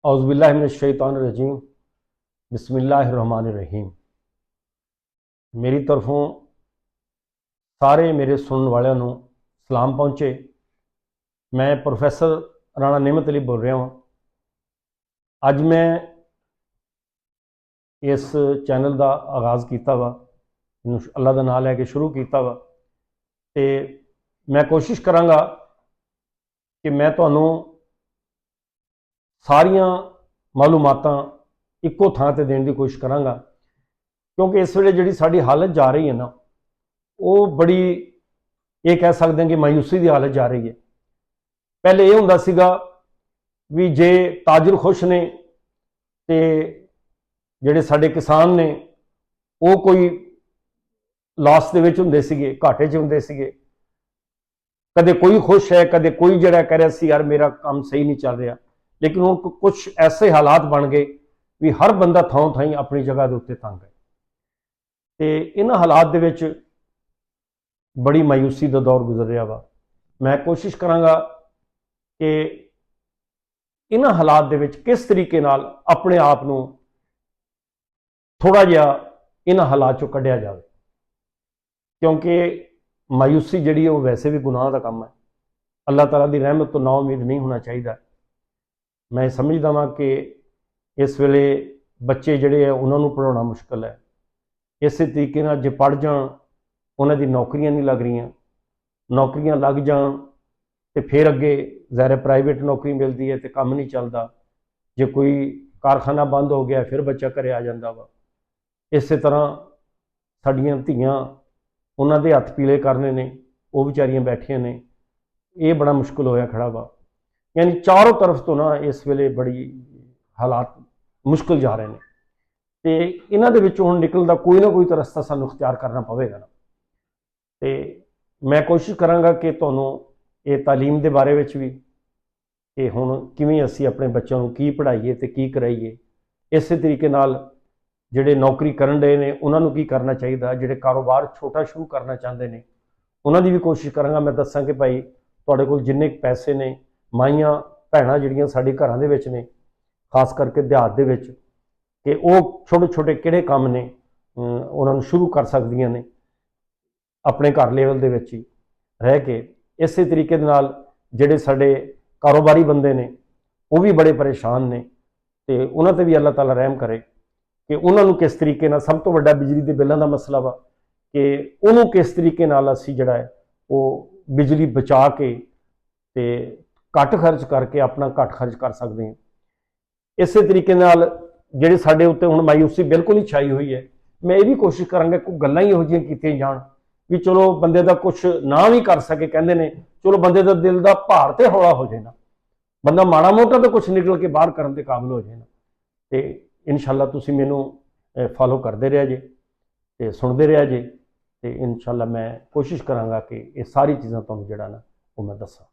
औज़ुबिल्लाहिमिनश्शैतानिर्रजीम बिस्मिल्लाहिर्रहमानिर्रहीम। मेरी तरफों सारे मेरे सुनने वालों को सलाम पहुँचे। मैं प्रोफैसर राणा नेमत अली बोल रहा हूँ। अज मैं इस चैनल का आगाज़ किया वा, अल्लाह का नाम लैके शुरू किया वा, तो मैं कोशिश कराँगा कि मैं तुहानूं सारिया मालूमातां इक्को थां ते देने की कोशिश कराँगा, क्योंकि इस वेले जिहड़ी साडी हालत जा रही है ना, वो बड़ी ये कह सकते हैं कि मायूसी की हालत जा रही है। पहले ये हुंदा सीगा भी जे ताजर खुश ने ते जिहड़े साडे किसान ने वो कोई लॉस दे विच हुंदे सीगे, घाटे च हुंदे सीगे। कदे कोई खुश है, कदे कोई जिहड़ा कह रहा सी यार मेरा काम सही नहीं चल रहा। लेकिन हुण कुछ ऐसे हालात बन गए भी हर बंदा थां थाई अपनी जगह के उत्ते तंग है। तो इन्हां हालात दे विच बड़ी मायूसी का दौर गुजर रहा वा। मैं कोशिश कराँगा कि इन्हां हालात दे विच किस तरीके नाल अपने आप नूं थोड़ा जिहा इन्हां हालात चों कढ़िया जाए, क्योंकि मायूसी जिहड़ी वो वैसे भी गुनाह का काम है। अल्लाह ताला की रहमत तो नाउमीद नहीं होना चाहिए। मैं समझदा वां कि इस वेले बच्चे जिहड़े उन्होंने पढ़ाना मुश्किल है। इस तरीके नाल जे पढ़ जाण उन्हां दी नौकरियां नहीं लग रही, नौकरियां लग जाण तो फिर अगे ज़ाहिर प्राइवेट नौकरी मिलती है तो काम नहीं चलता। जे कोई कारखाना बंद हो गया फिर बच्चा घरे आ जाता वा। इस तरह साडियां धीआं उन्हां दे हत्थ पीले करने ने, वो बेचारियां बैठियां ने, ये बड़ा मुश्किल होया खड़ा वा। यानी चारों तरफ तो ना इस वेले बड़ी हालात मुश्किल जा रहे हैं। तो इन्हां दे विचों हुण निकलण दा कोई ना कोई तो रस्ता सानूं इख्तियार करना पवेगा ना। तो मैं कोशिश कराँगा कि तुहानूं ये तालीम के बारे में भी कि हुण किवें असीं अपने बच्चों को की पढ़ाइए तो की कराइए। इस तरीके नाल जिहड़े नौकरी करन डे ने उन्होंने की करना चाहिए, जिहड़े कारोबार छोटा शुरू करना चाहते हैं उन्होंने भी कोशिश कराँगा। मैं दसां कि भाई तुहाडे कोल जिन्ने पैसे ने, माइयां भैणां जिहड़ियां साडे घरां दे विच ने, खास करके देहात दे विच, कि वो छोटे छोटे किहड़े काम ने उन्होंने शुरू कर सकदियां ने अपने घर लेवल दे विच ही रह के। इस तरीके दे नाल जिहड़े साडे कारोबारी बंदे ने वो भी बड़े परेशान ने, तो उन्हां ते भी अल्लाह ताला रहम करे कि उन्होंने किस तरीके नाल, सब तो वड्डा बिजली के बिलों का मसला वा कि उन्होंने किस तरीके नाल असीं जिहड़ा है वो बिजली बचा के ते घट खर्च करके अपना घट खर्च कर सकते हैं। इस तरीके नाल जिहड़े साडे उत्ते हुण मायूसी बिल्कुल ही छाई हुई है, मैं ये भी कोशिश करांगा कोई गल्लां ही इहो जिहियां कीतियां जाण भी चलो बंदे का कुछ ना भी कर सके, कहते हैं चलो बंदे का दिल का भार तो हौला हो जाए ना, बंदा माड़ा मोटा तो कुछ निकल के बाहर करने के काबिल हो जाए ना। तो इंशाअल्लाह तुसीं मैनूं फॉलो करते रहा जे तो सुनते रहा जे, तो इंशाअल्लाह मैं कोशिश कराँगा कि ये सारी चीज़ां तुहानूं जिहड़ा ना वो मैं दस्सां।